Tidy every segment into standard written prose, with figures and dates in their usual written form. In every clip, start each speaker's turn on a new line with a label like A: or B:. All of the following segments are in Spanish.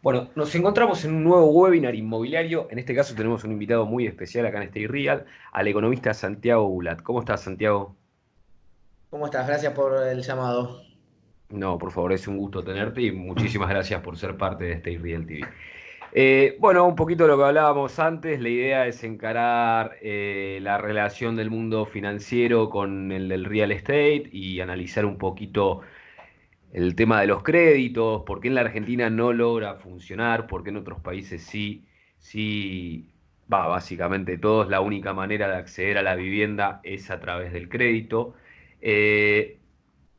A: Bueno, nos encontramos en un nuevo webinar inmobiliario. En este caso tenemos un invitado muy especial acá en Stay Real, al economista Santiago Bulat. ¿Cómo estás, Santiago?
B: ¿Cómo estás? Gracias por el llamado.
A: No, por favor, es un gusto tenerte y muchísimas gracias por ser parte de Stay Real TV. Bueno, un poquito de lo que hablábamos antes, la idea es encarar la relación del mundo financiero con el del real estate y analizar un poquito el tema de los créditos, por qué en la Argentina no logra funcionar, por qué en otros países sí, sí, va, básicamente todos, la única manera de acceder a la vivienda es a través del crédito. Eh,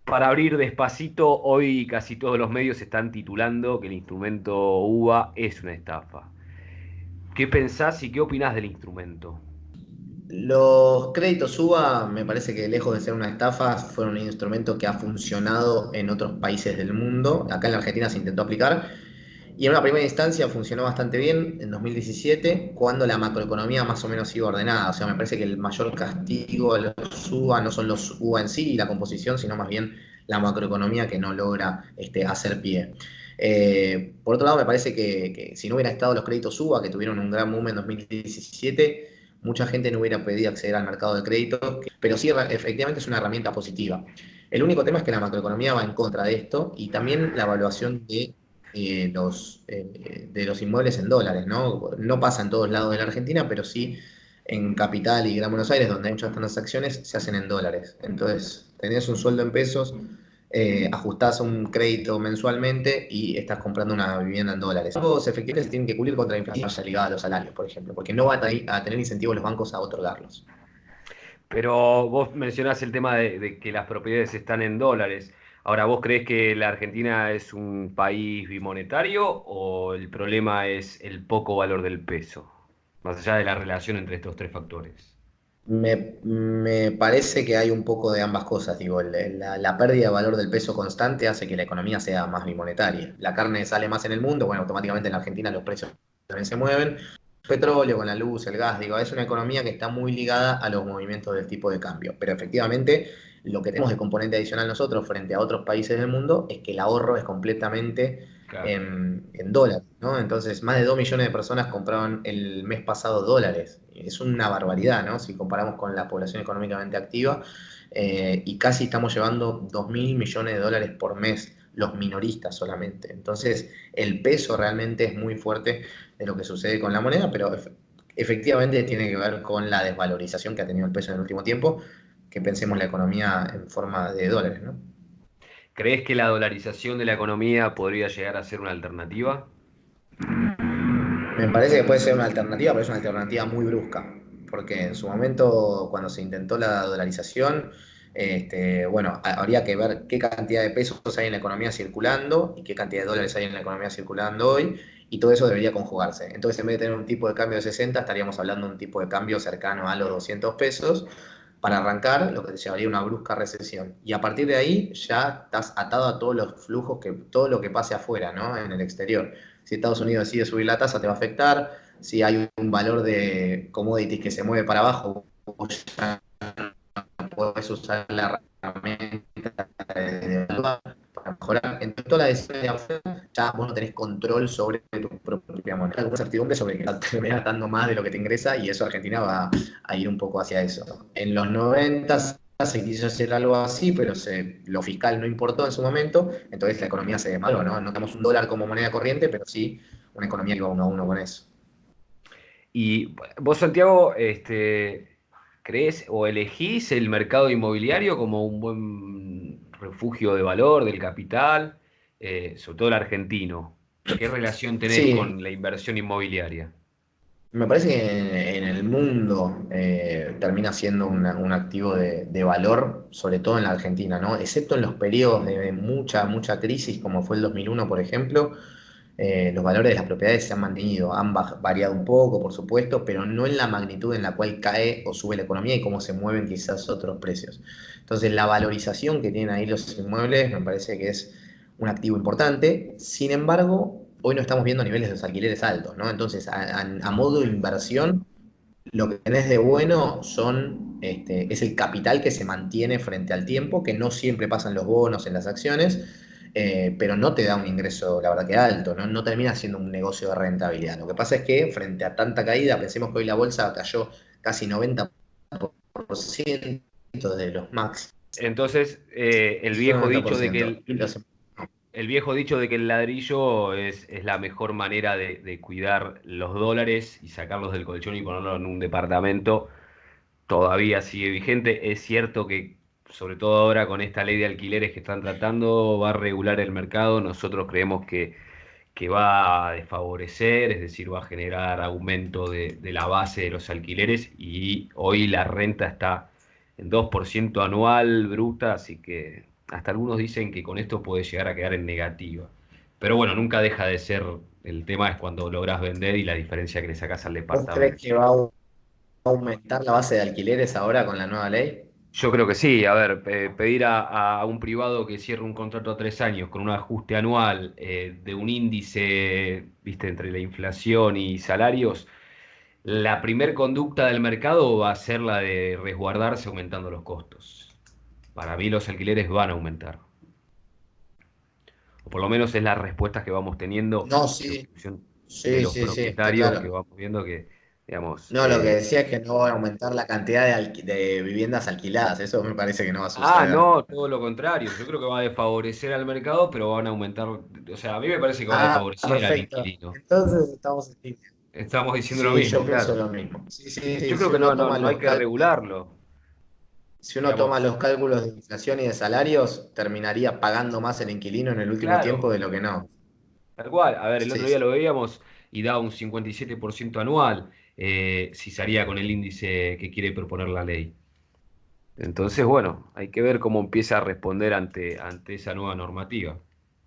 A: para abrir despacito, hoy casi todos los medios están titulando que el instrumento UVA es una estafa. ¿Qué pensás y qué opinás del instrumento?
B: Los créditos UVA me parece que lejos de ser una estafa, fueron un instrumento que ha funcionado en otros países del mundo. Acá en la Argentina se intentó aplicar y en una primera instancia funcionó bastante bien en 2017, cuando la macroeconomía más o menos iba ordenada. O sea, me parece que el mayor castigo a los UVA no son los UVA en sí y la composición, sino más bien la macroeconomía que no logra hacer pie. Por otro lado, me parece que si no hubiera estado los créditos UVA, que tuvieron un gran boom en 2017, mucha gente no hubiera podido acceder al mercado de crédito, pero sí, efectivamente es una herramienta positiva. El único tema es que la macroeconomía va en contra de esto y también la evaluación de los inmuebles en dólares, ¿no? No pasa en todos lados de la Argentina, pero sí en Capital y Gran Buenos Aires, donde hay muchas transacciones, se hacen en dólares. Entonces, tenés un sueldo en pesos, ajustás un crédito mensualmente y estás comprando una vivienda en dólares. Los efectivos se tienen que cubrir contra la inflación ligada a los salarios, por ejemplo, porque no van a tener incentivos los bancos a otorgarlos.
A: Pero vos mencionás el tema de que las propiedades están en dólares. Ahora, ¿vos creés que la Argentina es un país bimonetario o el problema es el poco valor del peso? Más allá de la relación entre estos tres factores.
B: Me parece que hay un poco de ambas cosas. Digo, la pérdida de valor del peso constante hace que la economía sea más bimonetaria. La carne sale más en el mundo, bueno, automáticamente en la Argentina los precios también se mueven. Petróleo, con la luz, el gas, digo, es una economía que está muy ligada a los movimientos del tipo de cambio. Pero efectivamente, lo que tenemos de componente adicional nosotros frente a otros países del mundo es que el ahorro es completamente
A: Claro.
B: en dólares, ¿no? Entonces, más de 2 millones de personas compraron el mes pasado dólares. Es una barbaridad, ¿no? Si comparamos con la población económicamente activa, y casi estamos llevando 2.000 millones de dólares por mes los minoristas solamente. Entonces, el peso realmente es muy fuerte de lo que sucede con la moneda, pero efectivamente tiene que ver con la desvalorización que ha tenido el peso en el último tiempo, que pensemos la economía en forma de dólares, ¿no?
A: ¿Creés que la dolarización de la economía podría llegar a ser una alternativa?
B: Me parece que puede ser una alternativa, pero es una alternativa muy brusca, porque en su momento, cuando se intentó la dolarización, bueno, habría que ver qué cantidad de pesos hay en la economía circulando y qué cantidad de dólares hay en la economía circulando hoy, y todo eso debería conjugarse. Entonces, en vez de tener un tipo de cambio de 60, estaríamos hablando de un tipo de cambio cercano a los 200 pesos para arrancar, lo que te llevaría a una brusca recesión. Y a partir de ahí ya estás atado a todos los flujos, todo lo que pase afuera, ¿no? En el exterior. Si Estados Unidos decide subir la tasa, te va a afectar. Si hay un valor de commodities que se mueve para abajo, vos ya no podés usar la herramienta de evaluar para mejorar. Entonces, toda la decisión de afuera, ya vos no tenés control sobre tu propia moneda. Alguna certidumbre sobre que terminás gastando más de lo que te ingresa y eso Argentina va a ir un poco hacia eso. En los 90 se quiso hacer algo así, pero lo fiscal no importó en su momento, entonces la economía se desmadró, ¿no? No tenemos un dólar como moneda corriente, pero sí una economía que va uno a uno con eso.
A: Y vos, Santiago, ¿creés o elegís el mercado inmobiliario como un buen refugio de valor del capital, sobre todo el argentino? ¿Qué relación tenés
B: Sí,
A: con la inversión inmobiliaria?
B: me parece que en el mundo termina siendo un activo de valor, sobre todo en la Argentina, ¿no? Excepto en los periodos de mucha crisis, como fue el 2001, por ejemplo, los valores de las propiedades se han mantenido, han variado un poco, por supuesto, pero no en la magnitud en la cual cae o sube la economía y cómo se mueven quizás otros precios. Entonces, la valorización que tienen ahí los inmuebles me parece que es un activo importante. Sin embargo, hoy no estamos viendo niveles de los alquileres altos, ¿no? Entonces, a modo de inversión, lo que tenés de bueno es el capital que se mantiene frente al tiempo, que no siempre pasan los bonos en las acciones, pero no te da un ingreso, la verdad que alto, ¿no? No termina siendo un negocio de rentabilidad. Lo que pasa es que frente a tanta caída, pensemos que hoy la bolsa cayó casi 90% de los max.
A: Entonces, el
B: Es un
A: viejo dicho de que
B: 90%.
A: el viejo dicho de que el ladrillo es la mejor manera de cuidar los dólares y sacarlos del colchón y ponerlos en un departamento todavía sigue vigente. Es cierto que, sobre todo ahora con esta ley de alquileres que están tratando, va a regular el mercado. Nosotros creemos que va a desfavorecer, es decir, va a generar aumento de la base de los alquileres y hoy la renta está en 2% anual bruta, así que hasta algunos dicen que con esto puede llegar a quedar en negativa. Pero bueno, nunca deja de ser, el tema es cuando logras vender y la diferencia que le sacas al
B: ¿Vos crees
A: departamento.
B: que va a aumentar la base de alquileres ahora con la nueva ley?
A: Yo creo que sí, a ver, pedir a un privado que cierre un contrato a 3 años con un ajuste anual de un índice, viste, entre la inflación y salarios, la primer conducta del mercado va a ser la de resguardarse aumentando los costos. Para mí los alquileres van a aumentar, o por lo menos es las respuestas que vamos teniendo
B: No,
A: en
B: sí,
A: función de
B: sí,
A: los
B: sí, sí, está
A: propietarios que
B: claro.
A: vamos viendo que, digamos,
B: No, lo que decía es que no va a aumentar la cantidad de viviendas alquiladas, eso me parece que no va a
A: ah,
B: suceder.
A: no, todo lo contrario. Yo creo que va a desfavorecer al mercado, pero van a aumentar. O sea, a mí me parece que va a
B: Ah,
A: desfavorecer al
B: perfecto.
A: inquilino.
B: Entonces estamos en línea.
A: Estamos diciendo lo
B: Sí,
A: mismo,
B: yo pienso
A: claro.
B: lo mismo. Sí, sí,
A: Yo
B: sí,
A: creo
B: si
A: que no,
B: uno
A: no,
B: toma
A: no hay
B: los
A: que regularlo.
B: si uno toma
A: Digamos,
B: los cálculos de inflación y de salarios, terminaría pagando más el inquilino en el último tiempo
A: claro,
B: de lo que no.
A: tal cual. A ver, el otro
B: Sí,
A: día
B: sí.
A: lo veíamos y da un 57% anual si salía con el índice que quiere proponer la ley. Entonces, bueno, hay que ver cómo empieza a responder ante esa nueva normativa.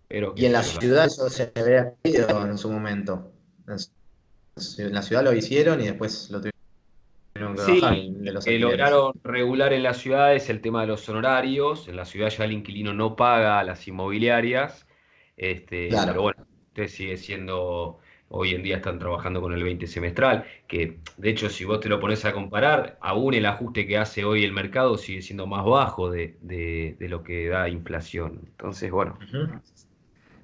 A: Pero qué
B: Y en
A: sé
B: la
A: yo.
B: ciudad eso se había ido en su momento. En la ciudad lo hicieron y después lo tuvieron que bajar
A: Sí,
B: de
A: lo
B: los
A: que
B: alquileres.
A: lograron regular en la ciudad es el tema de los honorarios. En la ciudad ya el inquilino no paga a las inmobiliarias, pero
B: Claro.
A: bueno, usted sigue siendo, hoy en día están trabajando con el 20 semestral, que de hecho si vos te lo pones a comparar, aún el ajuste que hace hoy el mercado sigue siendo más bajo de lo que da inflación. Entonces, bueno.
B: Ujú.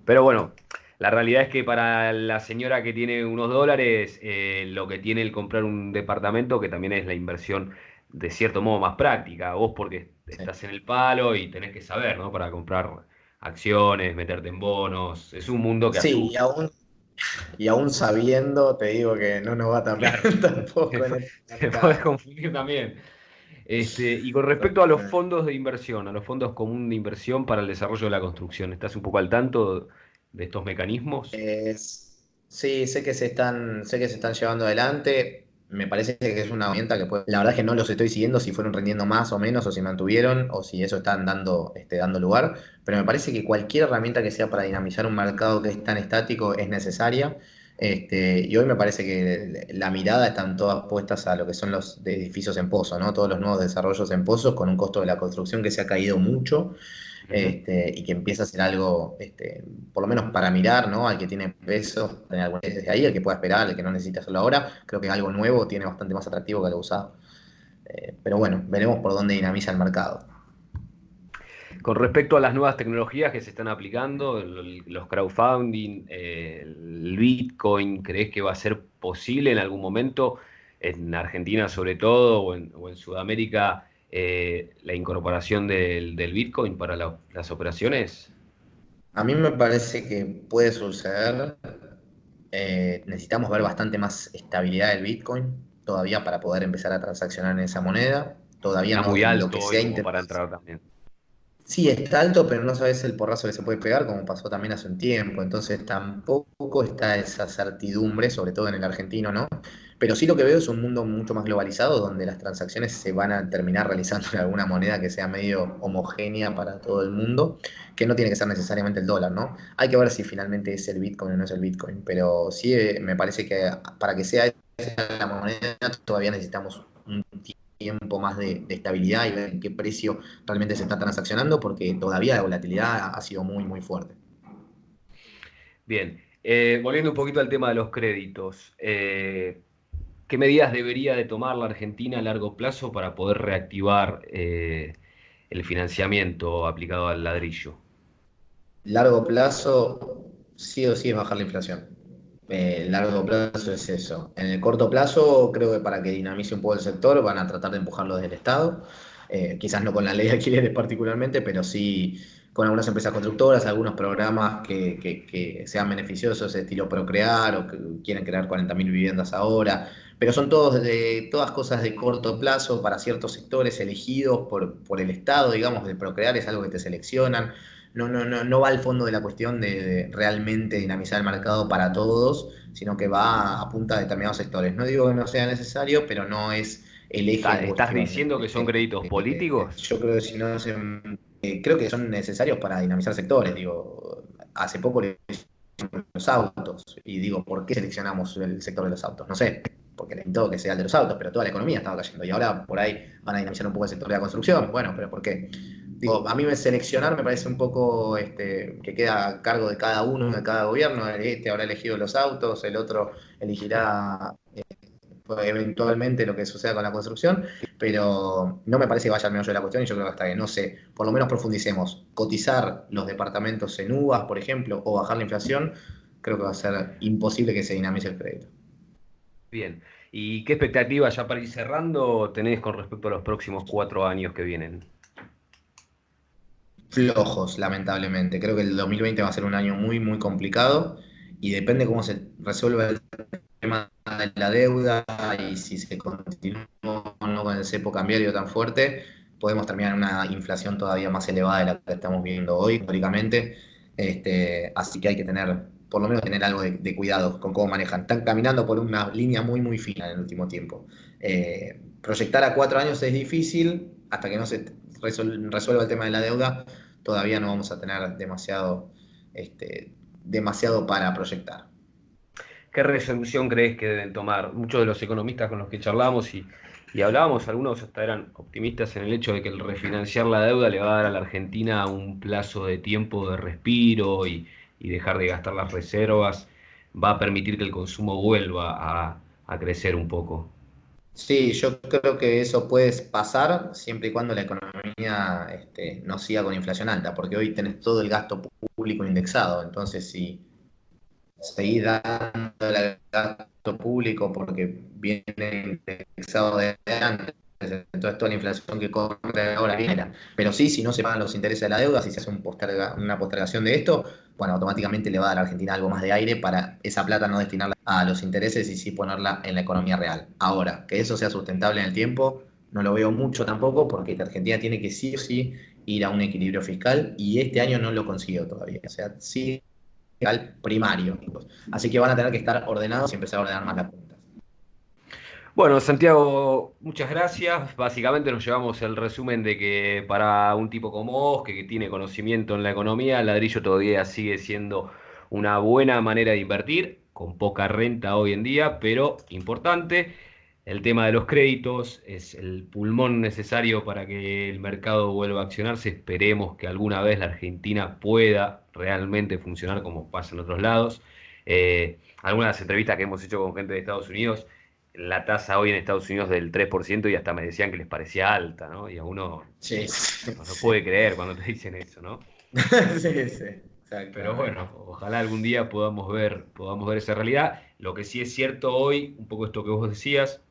A: Pero bueno, la realidad es que para la señora que tiene unos dólares, lo que tiene el comprar un departamento, que también es la inversión de cierto modo más práctica, vos porque
B: Sí.
A: estás en el palo y tenés que saber, ¿no? Para comprar acciones, meterte en bonos, es un mundo que
B: Sí,
A: asusta.
B: y aún sabiendo, te digo que no nos va tan bien
A: Claro,
B: tampoco en este
A: te podés
B: mercado.
A: confundir también. Y con respecto a los fondos de inversión, a los fondos comunes de inversión para el desarrollo de la construcción, ¿estás un poco al tanto de estos mecanismos?
B: Sí, sé que se están llevando adelante. Me parece que es una herramienta que puede. La verdad es que no los estoy siguiendo si fueron rendiendo más o menos, o si mantuvieron, o si eso están dando lugar. Pero me parece que cualquier herramienta que sea para dinamizar un mercado que es tan estático es necesaria. Y hoy me parece que la mirada están todas puestas a lo que son los de edificios en pozo, ¿no? Todos los nuevos desarrollos en pozos con un costo de la construcción que se ha caído mucho
A: Ujú.
B: y que empieza a ser algo, por lo menos para mirar, ¿no? Al que tiene peso, tener desde ahí, el que pueda esperar, el que no necesita hacerlo ahora, creo que algo nuevo tiene bastante más atractivo que algo usado. Pero bueno, veremos por dónde dinamiza el mercado.
A: Con respecto a las nuevas tecnologías que se están aplicando, los crowdfunding, el Bitcoin, ¿crees que va a ser posible en algún momento, en Argentina sobre todo, o en Sudamérica, la incorporación del Bitcoin para las operaciones?
B: A mí me parece que puede suceder. Necesitamos ver bastante más estabilidad del Bitcoin todavía para poder empezar a transaccionar en esa moneda. Todavía
A: Está
B: no,
A: muy
B: lo
A: alto
B: que
A: hoy
B: sea
A: como para entrar también.
B: sí, está alto, pero no sabes el porrazo que se puede pegar, como pasó también hace un tiempo. Entonces tampoco está esa certidumbre, sobre todo en el argentino, ¿no? Pero sí lo que veo es un mundo mucho más globalizado, donde las transacciones se van a terminar realizando en alguna moneda que sea medio homogénea para todo el mundo, que no tiene que ser necesariamente el dólar, ¿no? Hay que ver si finalmente es el Bitcoin o no es el Bitcoin, pero sí me parece que para que sea esa la moneda todavía necesitamos un tiempo más de estabilidad y ver en qué precio realmente se está transaccionando porque todavía la volatilidad ha sido muy, muy fuerte.
A: Bien, volviendo un poquito al tema de los créditos, ¿qué medidas debería de tomar la Argentina a largo plazo para poder reactivar el financiamiento aplicado al ladrillo?
B: Largo plazo, sí o sí es bajar la inflación. Largo plazo es eso. En el corto plazo, creo que para que dinamice un poco el sector, van a tratar de empujarlo desde el Estado. Quizás no con la ley de alquileres particularmente, pero sí con algunas empresas constructoras, algunos programas que sean beneficiosos, estilo Procrear, o que quieren crear 40.000 viviendas ahora. Pero son todas cosas de corto plazo para ciertos sectores elegidos por el Estado, digamos, de Procrear es algo que te seleccionan. No va al fondo de la cuestión de realmente dinamizar el mercado para todos, sino que va a punta de determinados sectores. No digo que no sea necesario, pero no es el eje en
A: ¿Estás
B: cuestión.
A: diciendo que son créditos políticos?
B: Yo creo que si no creo que son necesarios para dinamizar sectores. Digo, hace poco le hicieron los autos y digo, ¿por qué seleccionamos el sector de los autos? No sé, porque necesito que sea el de los autos, pero toda la economía estaba cayendo y ahora por ahí van a dinamizar un poco el sector de la construcción. Bueno, pero ¿por qué? Digo, a mí seleccionar me parece un poco que queda a cargo de cada uno, de cada gobierno. Este habrá elegido los autos, el otro elegirá eventualmente lo que suceda con la construcción, pero no me parece que vaya al meollo de la cuestión y yo creo que hasta que no sé, por lo menos profundicemos, cotizar los departamentos en uvas, por ejemplo, o bajar la inflación, creo que va a ser imposible que se dinamice el crédito.
A: Bien. ¿Y qué expectativas ya para ir cerrando tenés con respecto a los próximos 4 años que vienen?
B: Flojos, lamentablemente. Creo que el 2020 va a ser un año muy, muy complicado y depende cómo se resuelva el tema de la deuda y si se continúa o no con el cepo cambiario tan fuerte, podemos terminar en una inflación todavía más elevada de la que estamos viendo hoy, históricamente. Así que hay que tener, por lo menos tener algo de cuidado con cómo manejan. Están caminando por una línea muy, muy fina en el último tiempo. Proyectar a 4 años es difícil, hasta que no se resuelva el tema de la deuda, todavía no vamos a tener demasiado para proyectar.
A: ¿Qué resolución crees que deben tomar? Muchos de los economistas con los que charlamos y hablábamos, algunos hasta eran optimistas en el hecho de que el refinanciar la deuda le va a dar a la Argentina un plazo de tiempo de respiro y dejar de gastar las reservas, va a permitir que el consumo vuelva a crecer un poco.
B: Sí, yo creo que eso puede pasar siempre y cuando la economía no siga con inflación alta, porque hoy tenés todo el gasto público indexado, entonces si seguís dando el gasto público porque viene indexado de antes, entonces toda la inflación que corre ahora viene. Pero sí, si no se pagan los intereses de la deuda, si se hace una postergación de esto, bueno, automáticamente le va a dar a Argentina algo más de aire para esa plata no destinarla a los intereses y sí ponerla en la economía real. Ahora, que eso sea sustentable en el tiempo, no lo veo mucho tampoco, porque Argentina tiene que sí o sí ir a un equilibrio fiscal y este año no lo consiguió todavía. O sea, sí primario. Así que van a tener que estar ordenados y empezar a ordenar más las cuentas.
A: Bueno, Santiago, muchas gracias. Básicamente nos llevamos el resumen de que para un tipo como vos, que tiene conocimiento en la economía, el ladrillo todavía sigue siendo una buena manera de invertir, con poca renta hoy en día, pero importante. El tema de los créditos es el pulmón necesario para que el mercado vuelva a accionarse. Esperemos que alguna vez la Argentina pueda realmente funcionar como pasa en otros lados. Algunas entrevistas que hemos hecho con gente de Estados Unidos, la tasa hoy en Estados Unidos del 3% y hasta me decían que les parecía alta, ¿no? Y a uno
B: Sí, sí,
A: no lo puede
B: sí.
A: creer cuando te dicen eso, ¿no?
B: Sí, sí,
A: Pero
B: exactamente.
A: bueno, ojalá algún día podamos ver esa realidad. Lo que sí es cierto hoy, un poco esto que vos decías,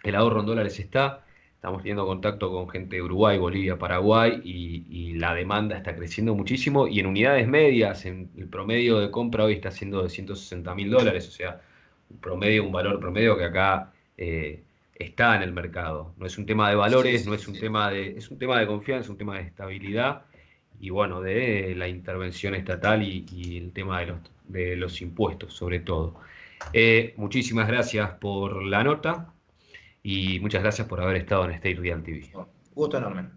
A: el ahorro en dólares está. Estamos teniendo contacto con gente de Uruguay, Bolivia, Paraguay y la demanda está creciendo muchísimo. Y en unidades medias, en el promedio de compra hoy está siendo de 160.000 dólares, o sea, un valor promedio que acá está en el mercado. No es un tema de
B: Sí,
A: valores, no
B: sí,
A: es un
B: sí.
A: tema es un tema de confianza, es un tema de estabilidad y bueno, de la intervención estatal y el tema de los impuestos, sobre todo. Muchísimas gracias por la nota y muchas gracias por haber estado en State Real TV.
B: Gusto enorme.